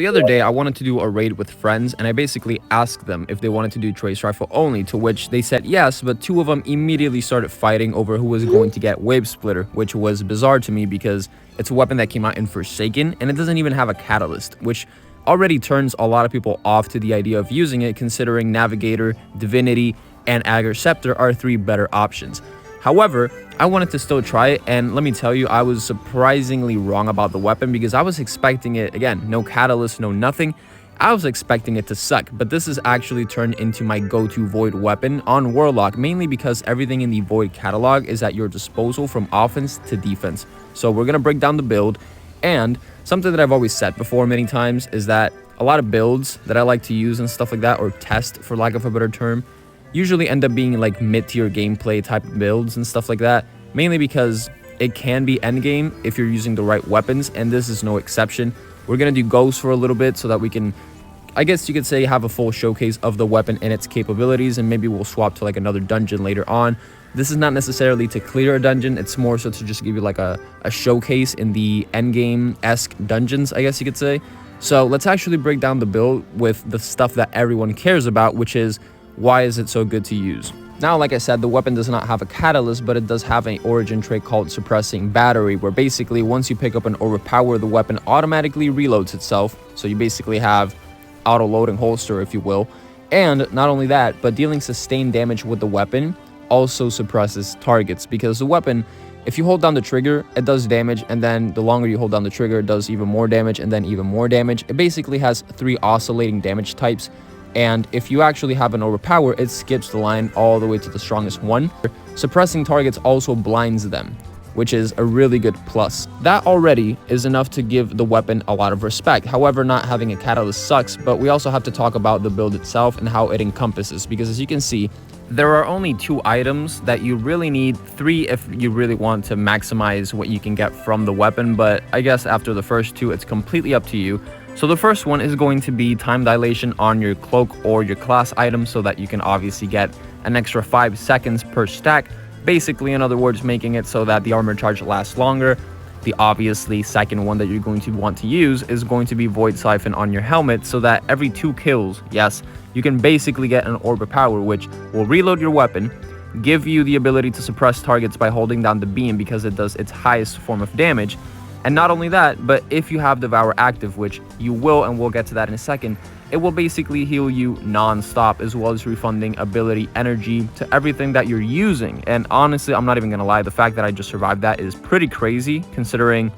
The other day, I wanted to do a raid with friends, and I basically asked them if they wanted to do Trace Rifle only, to which they said yes, but two of them immediately started fighting over who was going to get Wavesplitter, which was bizarre to me because it's a weapon that came out in Forsaken, and it doesn't even have a catalyst, which already turns a lot of people off to the idea of using it, considering Navigator, Divinity, and Agger are 3 better options. However, I wanted to still try it, and let me tell you, I was surprisingly wrong about the weapon because I was expecting it, again, no catalyst, no nothing. I was expecting it to suck, but this has actually turned into my go-to Void weapon on Warlock, mainly because everything in the Void catalog is at your disposal from offense to defense. So we're going to break down the build, and something that I've always said before many times is that a lot of builds that I like to use and stuff like that, or test for lack of a better term, usually end up being like mid-tier gameplay type of builds and stuff like that, mainly because it can be endgame if you're using the right weapons, and this is no exception. We're going to do Ghost for a little bit so that we can, I guess you could say, have a full showcase of the weapon and its capabilities, and maybe we'll swap to like another dungeon later on. This is not necessarily to clear a dungeon, it's more so to just give you like a showcase in the endgame-esque dungeons, I guess you could say. So let's actually break down the build with the stuff that everyone cares about, which is why is it so good to use. Now, like I said, the weapon does not have a catalyst, but it does have an origin trait called Suppressing Battery, where basically once you pick up an overpower, the weapon automatically reloads itself. So you basically have auto-loading holster, if you will. And not only that, but dealing sustained damage with the weapon also suppresses targets, because the weapon, if you hold down the trigger, it does damage, and then the longer you hold down the trigger, it does even more damage, and then even more damage. It basically has 3 oscillating damage types. And if you actually have an overpower, it skips the line all the way to the strongest one. Suppressing targets also blinds them, which is a really good plus. That already is enough to give the weapon a lot of respect. However, not having a catalyst sucks, but we also have to talk about the build itself and how it encompasses, because as you can see, there are only 2 items that you really need, 3 if you really want to maximize what you can get from the weapon, but I guess after the first 2, it's completely up to you. So the first one is going to be time dilation on your cloak or your class item, so that you can obviously get an extra 5 seconds per stack. Basically, in other words, making it so that the armor charge lasts longer. The obviously second one that you're going to want to use is going to be Void Siphon on your helmet, so that every 2 kills, yes, you can basically get an orb of power, which will reload your weapon, give you the ability to suppress targets by holding down the beam because it does its highest form of damage. And not only that, but if you have Devour active, which you will, and we'll get to that in a second, it will basically heal you non-stop, as well as refunding ability energy to everything that you're using. And honestly, I'm not even gonna lie, the fact that I just survived that is pretty crazy, considering,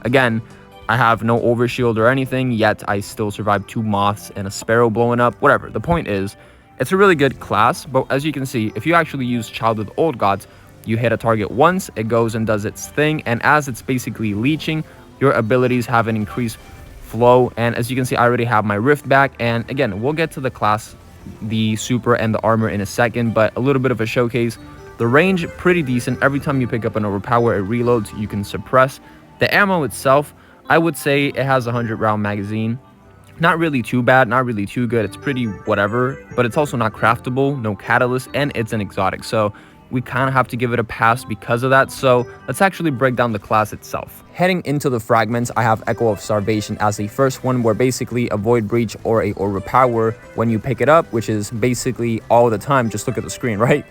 again, I have no overshield or anything, yet I still survived 2 moths and a sparrow blowing up. Whatever, the point is, it's a really good class, but as you can see, if you actually use Child of the Old Gods, you hit a target once, it goes and does its thing, and as it's basically leeching, your abilities have an increased flow. And as you can see, I already have my rift back, and again, we'll get to the class, the super, and the armor in a second, but a little bit of a showcase. The range, pretty decent. Every time you pick up an overpower, it reloads, you can suppress. The ammo itself, I would say it has a 100-round magazine. Not really too bad, not really too good, it's pretty whatever, but it's also not craftable, no catalyst, and it's an exotic, so we kind of have to give it a pass because of that. So let's actually break down the class itself. Heading into the fragments, I have Echo of Starvation as the first one, where basically a Void Breach or a overpower, when you pick it up, which is basically all the time, just look at the screen, right?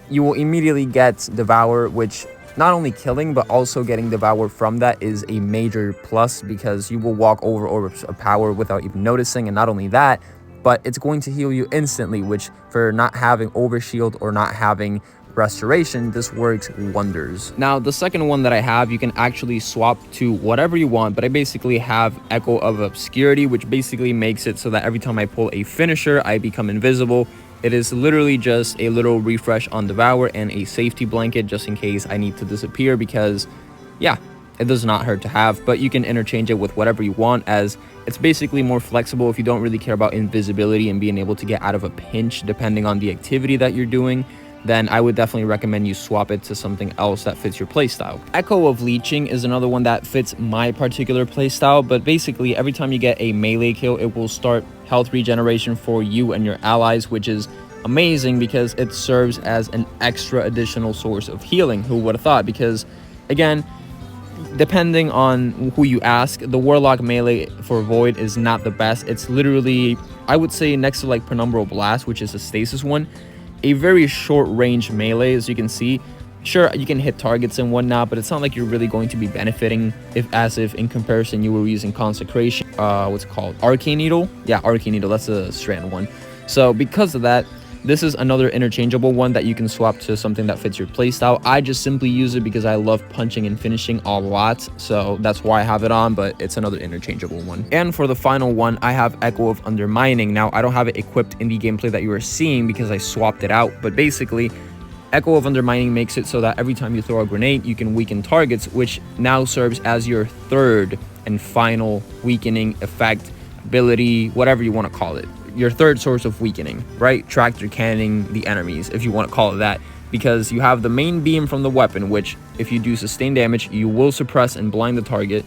You will immediately get Devour, which not only killing, but also getting Devour from that is a major plus, because you will walk over orbs of power without even noticing. And not only that, but it's going to heal you instantly, which for not having overshield or not having restoration, this works wonders. Now, the second one that I have, you can actually swap to whatever you want, but I basically have Echo of Obscurity, which basically makes it so that every time I pull a finisher, I become invisible. It is literally just a little refresh on Devour and a safety blanket just in case I need to disappear, because yeah, it does not hurt to have, but you can interchange it with whatever you want, as it's basically more flexible if you don't really care about invisibility and being able to get out of a pinch depending on the activity that you're doing. Then I would definitely recommend you swap it to something else that fits your playstyle. Echo of Leeching is another one that fits my particular playstyle, but basically every time you get a melee kill, it will start health regeneration for you and your allies, which is amazing because it serves as an extra additional source of healing. Who would have thought? Because again, depending on who you ask, the Warlock melee for Void is not the best. It's literally, I would say, next to like Penumbral Blast, which is a stasis one, a very short range melee, as you can see. Sure, you can hit targets and whatnot, but it's not like you're really going to be benefiting as if in comparison you were using Consecration. What's it called? Arcane Needle? Yeah, Arcane Needle. That's a strand one. So because of that, this is another interchangeable one that you can swap to something that fits your playstyle. I just simply use it because I love punching and finishing a lot, so that's why I have it on, but it's another interchangeable one. And for the final one, I have Echo of Undermining. Now, I don't have it equipped in the gameplay that you are seeing because I swapped it out, but basically, Echo of Undermining makes it so that every time you throw a grenade, you can weaken targets, which now serves as your third and final weakening effect, ability, whatever you want to call it. Your third source of weakening, right? Tractor cannoning the enemies, if you want to call it that, because you have the main beam from the weapon, which if you do sustained damage, you will suppress and blind the target.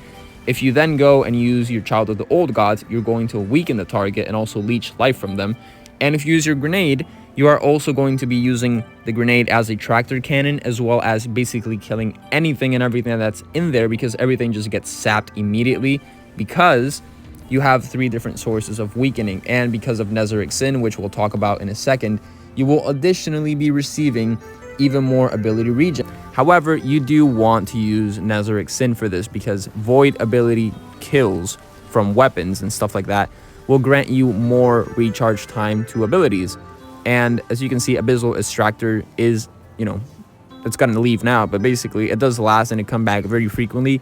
If you then go and use your Child of the Old Gods, you're going to weaken the target and also leech life from them. And if you use your grenade, you are also going to be using the grenade as a tractor cannon, as well as basically killing anything and everything that's in there, because everything just gets sapped immediately, because you have 3 different sources of weakening. And because of Nezarec Sin, which we'll talk about in a second, you will additionally be receiving even more ability regen. However, you do want to use Nezarec Sin for this, because void ability kills from weapons and stuff like that will grant you more recharge time to abilities. And as you can see, Abyssal Extractor is, it's gonna leave now, but basically it does last and it come back very frequently.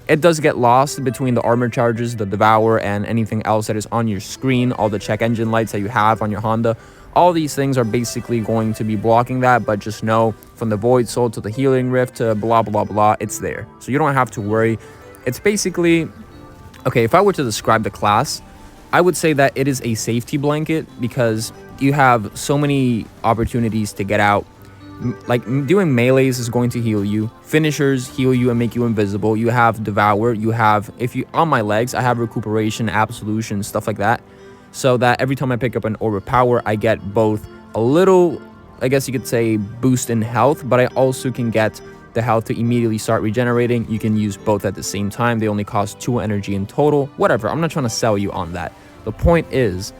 It does get lost between the armor charges, the Devour, and anything else that is on your screen, all the check engine lights that you have on your Honda. All these things are basically going to be blocking that, but just know from the Void Soul to the Healing Rift to blah, blah, blah, it's there. So you don't have to worry. It's basically, okay, if I were to describe the class, I would say that it is a safety blanket, because you have so many opportunities to get out. Like, doing melees is going to heal you. Finishers heal you and make you invisible. You have Devour. You have, on my legs, I have Recuperation, Absolution, stuff like that. So that every time I pick up an Orb of Power, I get both a little, I guess you could say, boost in health, but I also can get the health to immediately start regenerating. You can use both at the same time. They only cost 2 energy in total. Whatever, I'm not trying to sell you on that. The point is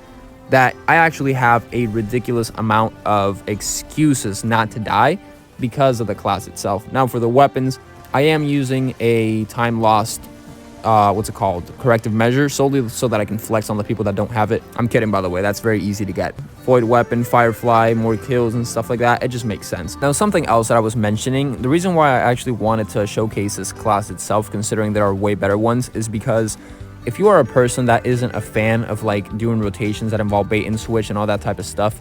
that I actually have a ridiculous amount of excuses not to die because of the class itself. Now, for the weapons, I am using a time lost, corrective measure, solely so that I can flex on the people that don't have it. I'm kidding, by the way, that's very easy to get. Void weapon, Firefly, more kills and stuff like that, it just makes sense. Now, something else that I was mentioning, the reason why I actually wanted to showcase this class itself, considering there are way better ones, is because if you are a person that isn't a fan of like doing rotations that involve bait and switch and all that type of stuff,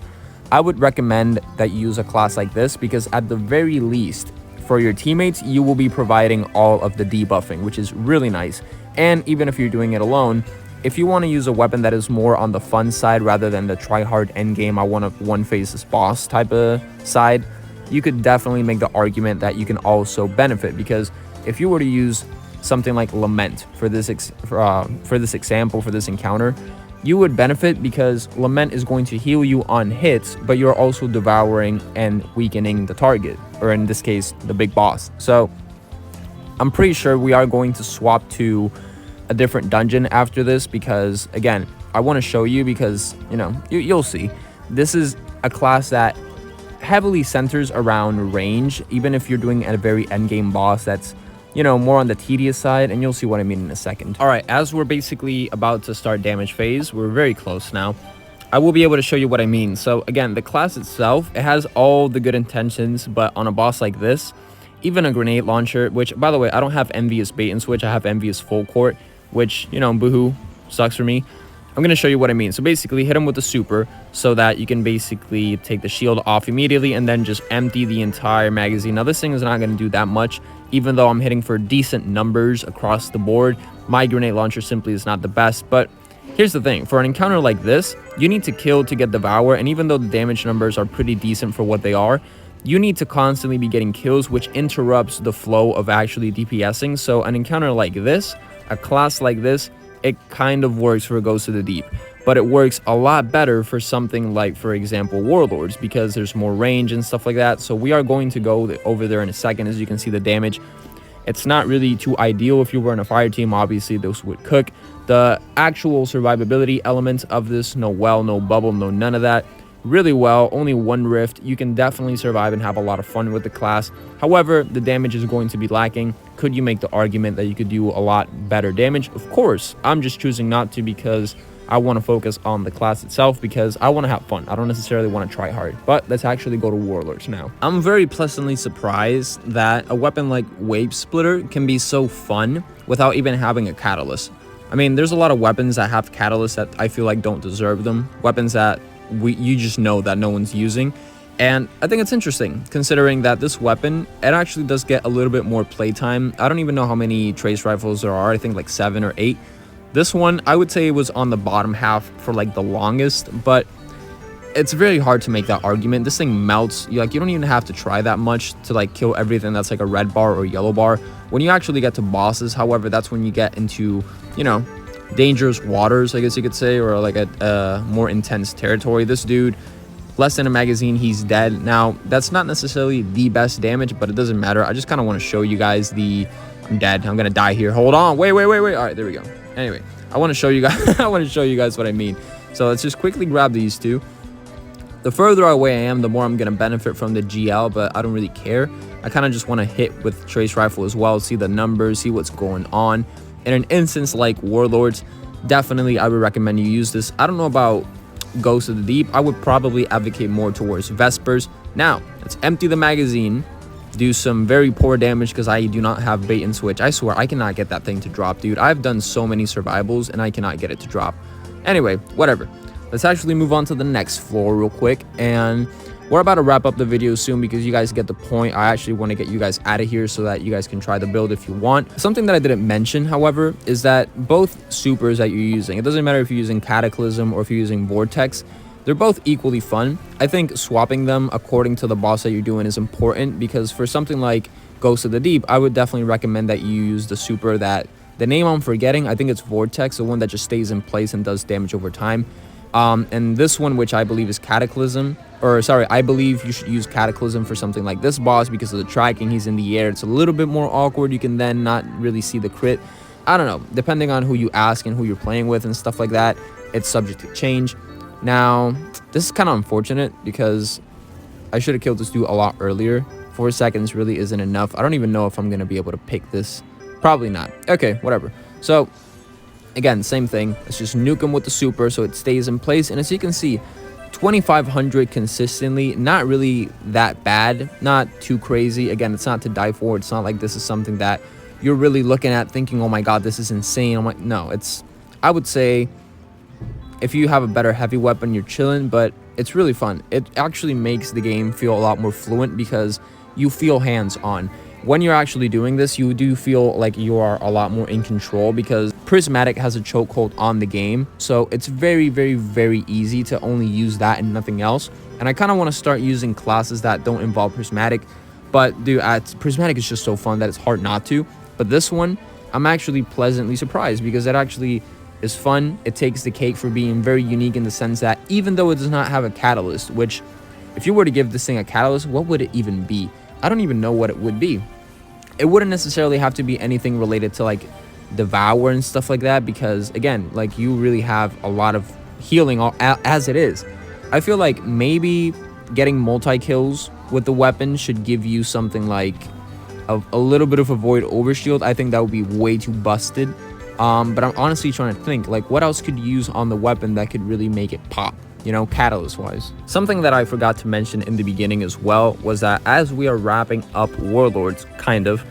I would recommend that you use a class like this, because at the very least, for your teammates, you will be providing all of the debuffing, which is really nice. And even if you're doing it alone, if you want to use a weapon that is more on the fun side rather than the try hard endgame, I want to one phase this boss type of side, you could definitely make the argument that you can also benefit, because if you were to use something like Lament for this example, for this encounter, you would benefit because Lament is going to heal you on hits, but you're also devouring and weakening the target, or in this case, the big boss. So I'm pretty sure we are going to swap to a different dungeon after this, because again, I want to show you, because you'll see this is a class that heavily centers around range, even if you're doing a very endgame boss that's more on the tedious side, and you'll see what I mean in a second. All right, as we're basically about to start damage phase, we're very close now. I will be able to show you what I mean. So again, the class itself, it has all the good intentions, but on a boss like this, even a grenade launcher, which by the way, I don't have Envious bait and switch, I have Envious full court, which, boohoo, sucks for me. I'm going to show you what I mean. So basically, hit him with the super so that you can basically take the shield off immediately and then just empty the entire magazine. Now, this thing is not going to do that much, even though I'm hitting for decent numbers across the board. My grenade launcher simply is not the best, but here's the thing. For an encounter like this, you need to kill to get Devour, and even though the damage numbers are pretty decent for what they are, you need to constantly be getting kills, which interrupts the flow of actually DPSing. So an encounter like this, a class like this, it kind of works for Ghost of the Deep, but it works a lot better for something like, for example, Warlords, because there's more range and stuff like that. So we are going to go over there in a second. As you can see, the damage It's not really too ideal if you were in a fire team. Obviously, those would cook. The actual survivability elements of this, no well, no bubble, no none of that. Really well, only one rift. You can definitely survive and have a lot of fun with the class. However, the damage is going to be lacking. Could you make the argument that you could do a lot better damage? Of course. I'm just choosing not to because I want to focus on the class itself, because I want to have fun. I don't necessarily want to try hard. But let's actually go to Warlords now. I'm very pleasantly surprised that a weapon like Wavesplitter can be so fun without even having a catalyst. I mean, there's a lot of weapons that have catalysts that I feel like don't deserve them. Weapons that you just know that no one's using. And I think it's interesting, considering that this weapon, it actually does get a little bit more playtime. I don't even know how many trace rifles there are. I think like 7 or 8. This one, I would say it was on the bottom half for like the longest, but it's very hard to make that argument. This thing melts. You don't even have to try that much to like kill everything that's like a red bar or yellow bar. When you actually get to bosses, however, that's when you get into, you know, dangerous waters, I guess you could say, or like a more intense territory. This dude, less than a magazine, he's dead. Now, that's not necessarily the best damage, but it doesn't matter. I just kind of want to show you guys I'm dead. I'm gonna die here. Hold on. Wait. All right, there we go. Anyway, I want to show you guys. I want to show you guys what I mean. So let's just quickly grab these two. The further away I am, the more I'm gonna benefit from the GL, but I don't really care. I kind of just want to hit with trace rifle as well, see the numbers, see what's going on. In an instance like Warlords, definitely I would recommend you use this. I don't know about Ghost of the Deep. I would probably advocate more towards Vespers. Now, let's empty the magazine, do some very poor damage because I do not have bait and switch. I swear, I cannot get that thing to drop, dude. I've done so many survivals and I cannot get it to drop. Anyway, whatever. Let's actually move on to the next floor real quick, and we're about to wrap up the video soon because you guys get the point. I actually want to get you guys out of here so that you guys can try the build if you want. Something that I didn't mention, however, is that both supers that you're using, it doesn't matter if you're using Cataclysm or if you're using Vortex, they're both equally fun. I think swapping them according to the boss that you're doing is important, because for something like Ghost of the Deep, I would definitely recommend that you use the super that, the name I'm forgetting, I think it's Vortex, the one that just stays in place and does damage over time. And this one, which I believe is Cataclysm, or sorry, I believe you should use Cataclysm for something like this boss because of the tracking. He's in the air. It's a little bit more awkward. You can then not really see the crit. I don't know. Depending on who you ask and who you're playing with and stuff like that, it's subject to change. Now, this is kind of unfortunate because I should have killed this dude a lot earlier. 4 seconds really isn't enough. I don't even know if I'm going to be able to pick this. Probably not. Okay, whatever. So, again, same thing. Let's just nuke him with the super so it stays in place. And as you can see, 2,500 consistently, not really that bad, not too crazy. Again, it's not to die for. It's not like this is something that you're really looking at thinking, oh my god, this is insane. I'm like, no, it's, I would say, if you have a better heavy weapon, you're chilling, but it's really fun. It actually makes the game feel a lot more fluent because you feel hands-on. When you're actually doing this, you do feel like you are a lot more in control because Prismatic has a chokehold on the game. So it's very, very, very easy to only use that and nothing else. And I kind of want to start using classes that don't involve Prismatic. But dude, Prismatic is just so fun that it's hard not to. But this one, I'm actually pleasantly surprised because it actually is fun. It takes the cake for being very unique in the sense that even though it does not have a catalyst, which if you were to give this thing a catalyst, what would it even be? I don't even know what it would be. It wouldn't necessarily have to be anything related to like Devour and stuff like that because again, like you really have a lot of healing as it is. I feel like maybe getting multi-kills with the weapon should give you something like a little bit of a void overshield. I think that would be way too busted. But I'm honestly trying to think like what else could you use on the weapon that could really make it pop, you know, catalyst wise. Something that I forgot to mention in the beginning as well was that as we are wrapping up Warlords, kind of,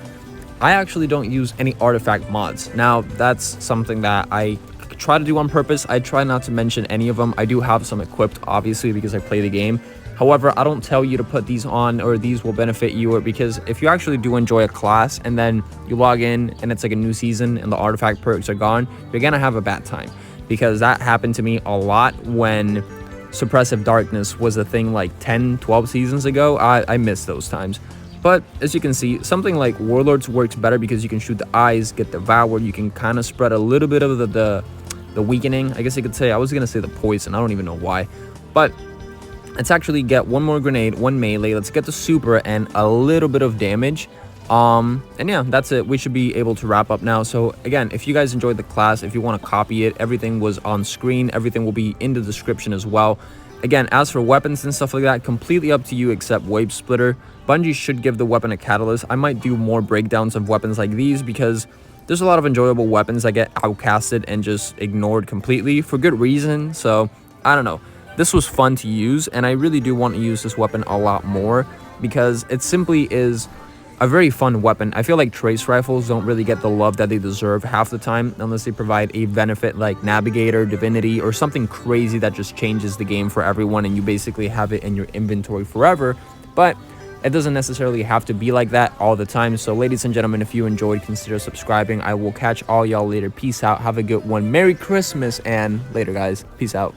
I actually don't use any artifact mods. Now that's something that I try to do on purpose. I try not to mention any of them. I do have some equipped obviously because I play the game. However, I don't tell you to put these on or these will benefit you, or because if you actually do enjoy a class and then you log in and it's like a new season and the artifact perks are gone, you're gonna have a bad time. Because that happened to me a lot when Suppressive Darkness was a thing like 10, 12 seasons ago. I miss those times. But as you can see, something like Warlords works better because you can shoot the eyes, get devoured, you can kind of spread a little bit of the weakening, I guess you could say. I was gonna say the poison, I don't even know why. But let's actually get one more grenade, one melee, let's get the super and a little bit of damage. And yeah, that's it. We should be able to wrap up now. So again, if you guys enjoyed the class, if you want to copy it, everything was on screen. Everything will be in the description as well. Again, as for weapons and stuff like that, completely up to you except Wavesplitter. Bungie should give the weapon a catalyst. I might do more breakdowns of weapons like these because there's a lot of enjoyable weapons that get outcasted and just ignored completely for good reason. So I don't know. This was fun to use, and I really do want to use this weapon a lot more because it simply is a very fun weapon. I feel like trace rifles don't really get the love that they deserve half the time unless they provide a benefit like Navigator, Divinity, or something crazy that just changes the game for everyone and you basically have it in your inventory forever. But it doesn't necessarily have to be like that all the time. So ladies and gentlemen, if you enjoyed, consider subscribing. I will catch all y'all later. Peace out. Have a good one. Merry Christmas, and later guys. Peace out.